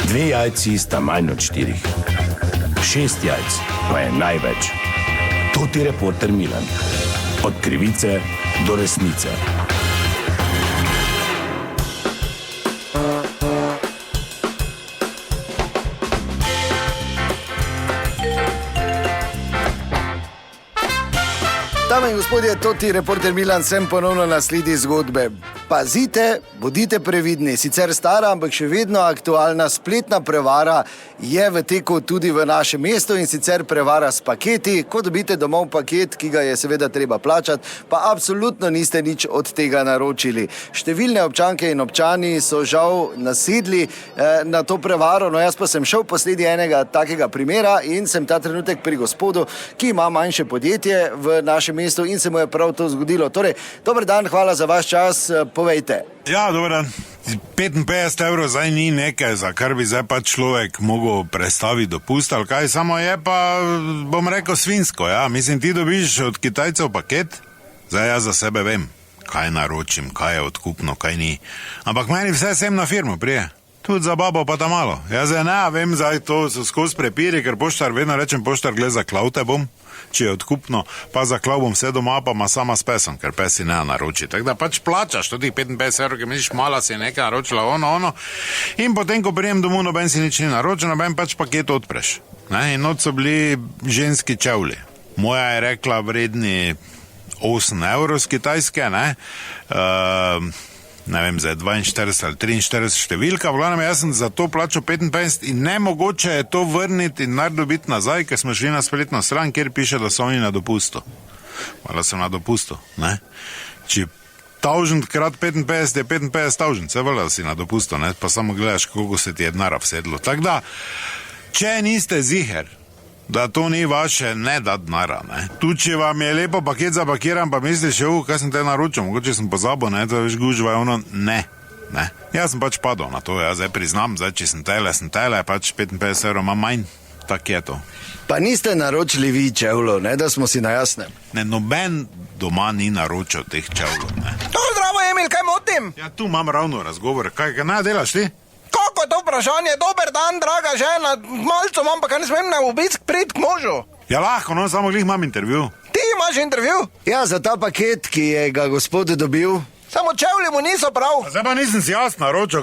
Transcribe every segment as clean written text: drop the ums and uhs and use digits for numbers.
2 jajci sta manj od 4. 6 jajc pa je največ. To ti reporter Milan. Od krivice do resnice. Dame in gospodje, to ti reporter Milan, sem ponovno na sledi zgodbe. Pazite, bodite previdni, sicer stara, ampak še vedno aktualna spletna prevara je v teku tudi v našem mestu, in sicer prevara s paketi. Ko dobite domov paket, ki ga je seveda treba plačati, pa absolutno niste nič od tega naročili. Številne občanke in občani so žal nasedli na to prevaro, no jaz pa sem šel posledi enega takega primera in sem ta trenutek pri gospodu, ki ima manjše podjetje v našem mestu in se mu je prav to zgodilo. Torej, dober dan, hvala za vaš čas, povejte. Ja, dober dan. 55 evrov zdaj ni nekaj, za kar bi zdaj pa človek mogel prestaviti dopust, ali kaj, samo je pa, bom rekel, svinsko, ja. Mislim, ti dobiš od Kitajcev paket, zdaj jaz za sebe vem, kaj naročim, kaj je odkupno, kaj ni. Ampak meni vse sem na firmo prije. Tudi za babo pa ta malo. Jaz ne vem, zdaj to so skozi prepiri, ker poštar, vedno rečem, poštar, gled za klavte bom, če je odkupno, pa za klav bom vse doma, pa ma sama s pesom, ker pes si ne naroči. Tako da pač plačaš tudi 55 evrov, ker misliš, mala si je nekaj naročila, ono. In potem, ko prijem domov, noben si nič ni naročil, noben pač paket odpreš. Ne? In noč so bili ženski čevlji. Moja je rekla vredni 8 evrov z Kitajske, ne? Ne vem, zdaj 42 ali 43 številka, v glavnem jaz sem za to plačal 55 in nemogoče je to vrniti in dobiti nazaj, ker smo šli na spletno stran, kjer piše, da so oni na dopustu. Hvala, sem na dopustu, ne? Če 1000 krat 55 je 55 000, se vela, da si na dopustu, ne? Pa samo gledaš, koliko se ti je denara vsedlo. Tako da, če niste ziher, da to ni vaše, ne da denara, ne. Tu, če vam je lepo paket zapakiran, pa misliš, kaj sem te naročil, mogoče sem pozabil, ne, da veš gužva, ne. Jaz sem pač padal na to, jaz zdaj priznam, zdaj, če sem tele, pač 55 evrov imam manj, tak je to. Pa niste naročili vi čevljev, ne, da smo si na jasnem? Ne, noben doma ni naročil teh čevljev, ne. Zdravo, Emil, kaj motim? Ja, tu imam ravno razgovor, kaj ne delaš ti? Kako je to vprašanje? Dober dan, draga žena, malco imam, pa kaj ne smem na obisk priti k možu. Ja, lahko, no, samo glih imam intervju. Ti imaš intervju? Ja, za ta paket, ki je ga gospod dobil. Samo čevlji mu niso prav. Zdaj pa nisem si jaz naročil,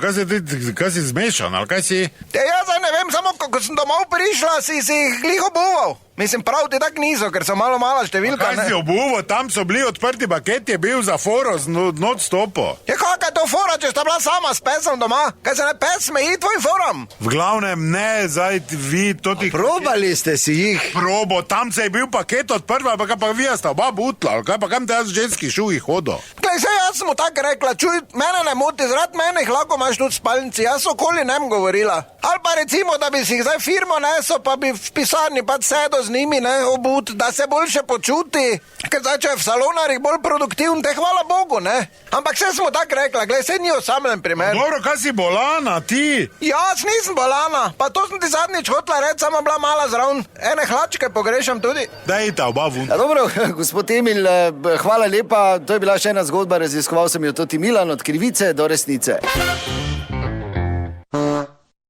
kaj si zmešan, ali kaj si? Jaz ne vem, samo ko sem domov prišla, si jih glih obuval. Mislim, prav ti tak niso, ker so malo mala številka. Kaj si obuval? Tam so bili odprti paket, je bil za foro z non-stopo. Ja, kakaj to fora, če sta bila sama s pesom doma? Kaj se ne pes smeji tvojim foram? V glavnem ne, zdaj vi to ti... Probali ste si jih? Probo, tam se je bil paket odprl, ali pa vi sta oba butla, ali pa kam te jaz v ženskih šuvih hodo? Glej, se jaz sem mu tako rekla, čuj, mene ne moti, zrad mene jih lahko imaš tudi v spalnici, jaz okoli nem govorila. Ali pa recimo, da bi si jih zdaj firmo nesel, pa bi v pisarni pač sedel z njimi, ne, obut, da se boljše počuti, ker zdaj, če je v salonarjih bolj produktivn, te hvala Bogu, ne. Ampak vse smo tako rekla, glej, se ni osamljen primer. Dobro, kaj si bolana, ti? Jaz nisem bolana, pa to sem ti zadnjič hotla reči, sama bila mala zraven, ene hlačke pogrešam tudi. Dajte oba vun. Ja, dobro, gospod Emil, hvala lepa, to je bila še ena zgodba, raziskoval sem jo tudi Milan, od krivice do resnice.